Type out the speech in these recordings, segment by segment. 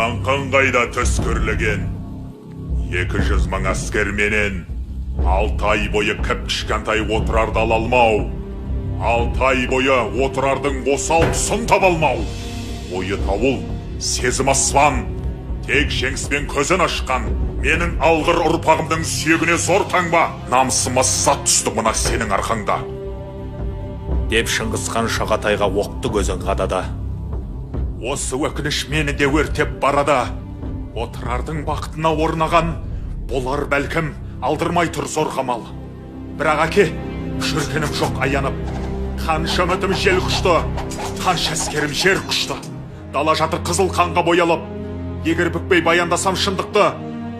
Даңқын қайда төскірлеген 200 мың әскерменен 6 ай бойы кіп-кішкентай отырарды ала алмау, 6 ай бойы отырардың осал тұсын таба алмау. Ойы тауыл, сезім аспан, тек жеңіспен көзін ашқан менің алғыр ұрпағымның сүйегіне зор таңба, намысыма сат түсті мына сенің арқаңда. Деп Шыңғысхан Шағатайға оқты көзін қадады. Осы өкініш мені де өртеп барады. Отырардың бақытына орнаған, болар бәлкім алдырмай тұр зор қамал. Бірақ әке, жүргенім жоқ аянып. Қанша үмітім жел құшты, қанша әскерім жер құшты. Дала жатыр қызыл қанға боялып. Егер бүкпей баяндасам шындықты,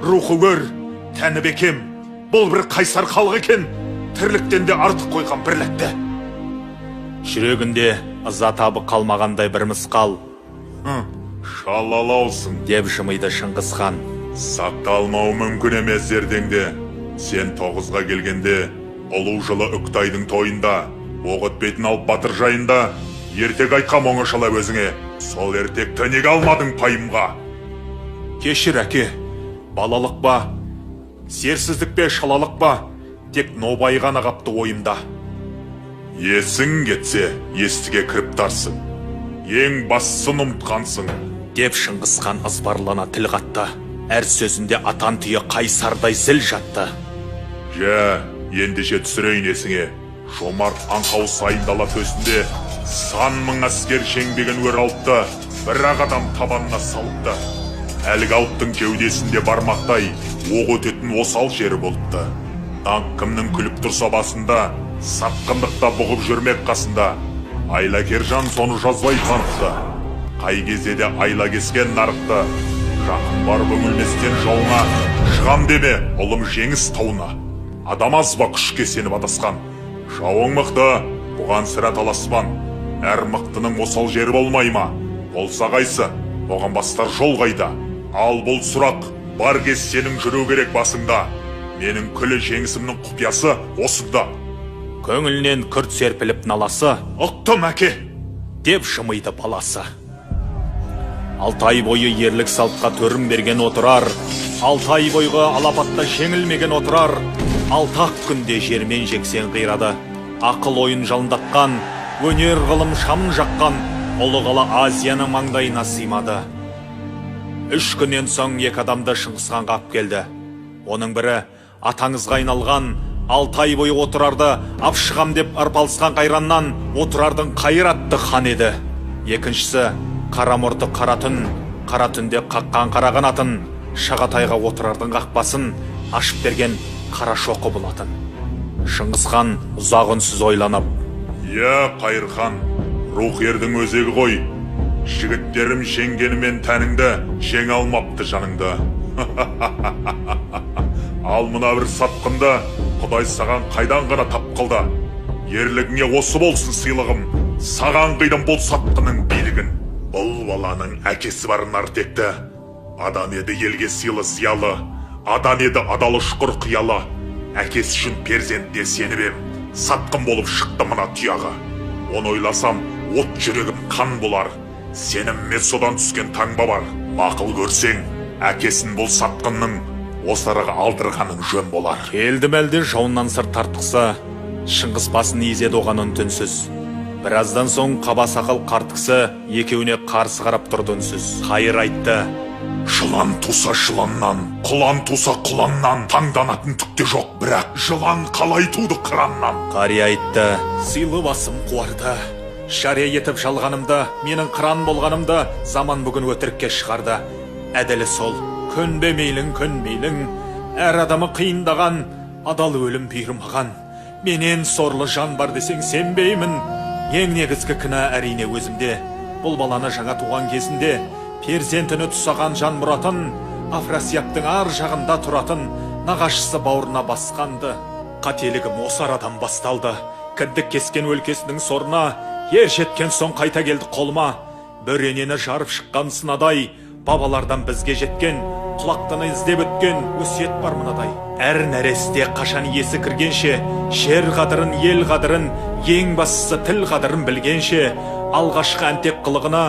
рухы өр, тәні бекем. Бұл бір қайсар халық екен, тірліктен де артық қойған бірлікті. Жүрегінде ыза табы қалмағандай бір мысқал. Шалалаусың, деп жымиды Шыңғысхан. Сақталмау мүмкін емес зердеңде. Сен 9-ға келгенде, ұлу жылы Үктайдың тойында, оқ өтпейтін алып батыр жайында, ертек айтқам оңашала өзіңе. Сол ертекті неге алмадың пайымға? Кешір әке, балалық ба, серсіздік бе, шалалық ба, тек нобай ғана қапты ойымда. Есің кетсе, естіге кіріп тарсың. Ең бассын ұмытқансың. Деп Шыңғысхан ызбарлана тіл қатты. Әр сөзінде атан түйе қайсардай зіл жатты. Жә, ендеше түсірейін есіңе. Жомарт аңқау сайын дала төсінде сан мың әскер шеңбеген өр алыпты, бірақ адам табанына салыпты. Әлгі алыптың кеудесінде бармақтай оқ өтетін осал жері болыпты. Даңқ кімнің күліп тұрса басында, сатқындықта бұғып жүрмек қасында. Айлакержан соны жазбай танытты. Қай кезде де айла кескен нарықты. Жақын бар бөңілместен жауына, шығам деме ұлым жеңіс тауына. Адам аз ба күшке сеніп адасқан. Жауың мықты, бұған сірә таласпан. Әр мықтының осал жері болмай ма? Болса қайсы, оған бастар жол қайда? Ал бұл сұрақ, бар кез сенің жүру керек басыңда. Менің күлі жеңісімнің құпиясы осында. Көңілінен күрт серпіліп наласы. Ұқтым әке, деп жымиды баласы. 6 ай бойы ерлік салтқа төрім берген отырар. 6 ай бойғы алапатта жеңілмеген отырар. 6 күнде жермен жексен қирады. Ақыл ойын жалындатқан, өнер ғылым шамын жаққан ұлы қала Азияның маңдайына сыймады. 3 күннен соң 2 адамды Шыңғысханға алып келді. Оның бірі атаңызға айналған 6 ай бойы отырарды апшығам деп арпалысқан қайраннан отырардың қайратты хан еді. Екіншісі қара мұрты қара түн, қара түнде қаққан қара қанатын, Шағатайға отырардың қақпасын ашып берген қара шоқы болатын. Шыңғысхан ұзақ үнсіз ойланып: «Я, Қайырхан, рух ердің өзегі ғой. Жігіттерім жеңгенімен тәніңді, жеңе алмапты жаныңды. Ал мына бір сатқынды Құдай саған қайдан ғана тап қылды. Ерлігіңе осы болсын сыйлығым. Саған қайдан бұл сатқының билігін. Бұл баланың әкесі бар Нартекті. Адам еді елге сыйлы зиялы. Адам еді адалы ұшқыр қиялы. Әкесі үшін перзентіне сеніп ем. Сатқын болып шықты мына тұяғы. Оны ойласам, от жүрегім қан болар. Сенімме содан түскен таңба бар. Мақыл көрсең, әкесін бұл сатқынның осарыға алдырғаның жөн болар. Келді мәлде жауыннан сыр тартқысы. Шыңғыс басын изеді оған үнсіз. Біраздан соң қаба сақал қартықсы екеуіне қарсы қарап тұрды үнсіз. Қайыр айтты: «Жылан туса жыланнан, құлан туса құланнан таңданатын түкте жоқ, бірақ жылан қалай туды қыраннан?» Қария айтты: «Сыйлы басым қуарды. Жария етіп жалғанымды, менің қыран болғанымды заман бүгін өтірікке шығарды. Әділі сол, көнбе мейлің, көнбейлің. Әр адамы қиындаған, адал өлім бұйырмаған. Менен сорлы жан бар десең сенбеймін. Ең негізгі кінә әрине өзімде. Бұл баланы жаңа туған кезінде перзентіні тұсаған жан мұратын, Афрасияптың ар жағында тұратын нағашысы бауырына басқанды. Қателігім осы арадан басталды. Кіндік кескен өлкесінің сорына, ер жеткен соң қайта келді қолыма. Бөренені жарып шыққан сынадай, бабалардан бізге жеткен, құлақтаны іздеп өткен өсиет бар мынадай. Әр нәресте қашан есі кіргенше, жер қадырын, ел қадырын, ең бастысы тіл қадырын білгенше, алғашқы әнтек қылығына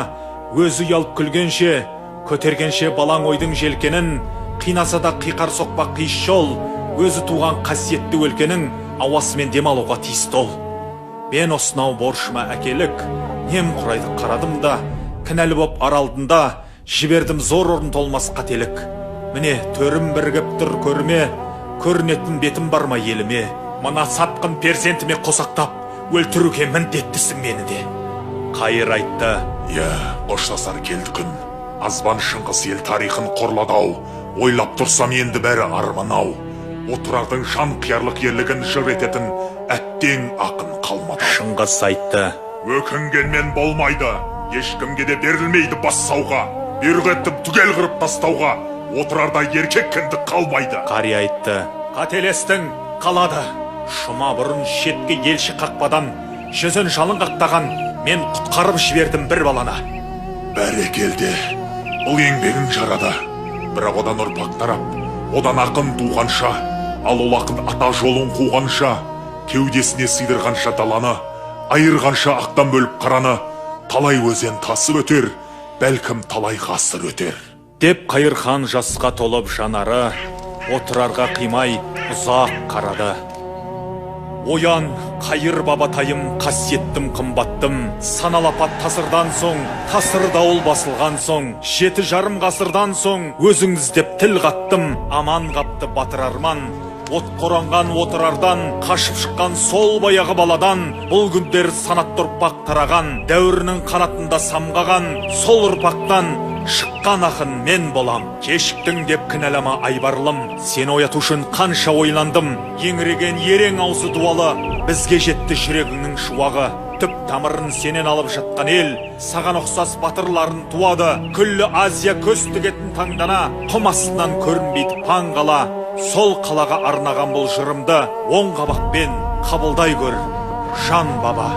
өзі ұялып күлгенше, көтергенше балаң ойдың желкенін, қинаса да қиқар соқпақ қиыс жол, өзі туған қасиетті өлкенің ауасымен демалуға тиісті ол. Мен осынау борышыма әкелік, нем құрайды қарадым да, кінәлі боп аралдында, жібердім зор орын толмас қателік. Міне төрім бірігіп тұр көріме, көрінетін бетім бар ма еліме, мына сатқын перзентіме қосақтап, өлтіруге міндеттісің мені де. Қайыр айтты. Қоштасар келді күн. Азбан шыңғыс ел тарихын қорлады-ау. Ойлап тұрсам енді бәрі арман-ау. Отырардың жан қиярлық ерлігін жыр ететін әттең ақын қалмады. Шыңғыс айтты. Өкінгенмен болмайды, ешкімге де берілмейді бассауға. Берғеттім түгел қырып тастауға, отырарда еркек кіндік қалмайды. Қари айтты. Қателестің, қалады. Шұма бұрын шетке елші қақпадан, жүзін жалын қақтаған, мен құтқарып жібердім бір балана. Бәрекелді, бұл еңбегің жарады. Бірақ одан ұрпақ тарап, одан ақын туғанша, ал ол ақын ата жолын қуғанша, кеудесіне сыйдырғанша даланы, айырғанша ақтан бөліп қараны, талай өзен тасып өтер, бәлкім талай ғасыр өтер. Деп Қайырхан жасқа толып жанары, отырарға қимай ұзақ қарады. Оян, Қайыр бабатайым, қасиеттім қымбаттым, саналапат тасырдан соң, тасыр дауыл басылған соң, 7,5 ғасырдан соң, өзіңіз деп тіл қаттым, аман қапты батыр арман. От қоранған отырардан, қашып шыққан сол баяғы баладан, бұл күндер санатты ұрпақ тараған, дәуірінің қанатында самғаған, сол ұрпақтан шыққан ақын мен болам. Кешіктің деп кінәлама айбарлым, сені ояту үшін қанша ойландым. Еңіреген ерең аузы дуалы, бізге жетті жүрегіңнің шуағы. Түп тамырын сенен алып жатқан ел, саған ұқсас батырларын туады. Күллі Азия көз тігетін таңдана, құм астынан көрінбейді паң қала. Сол қалаға арнаған бұл жырымды оң қабақпен қабылдай көр, жан баба.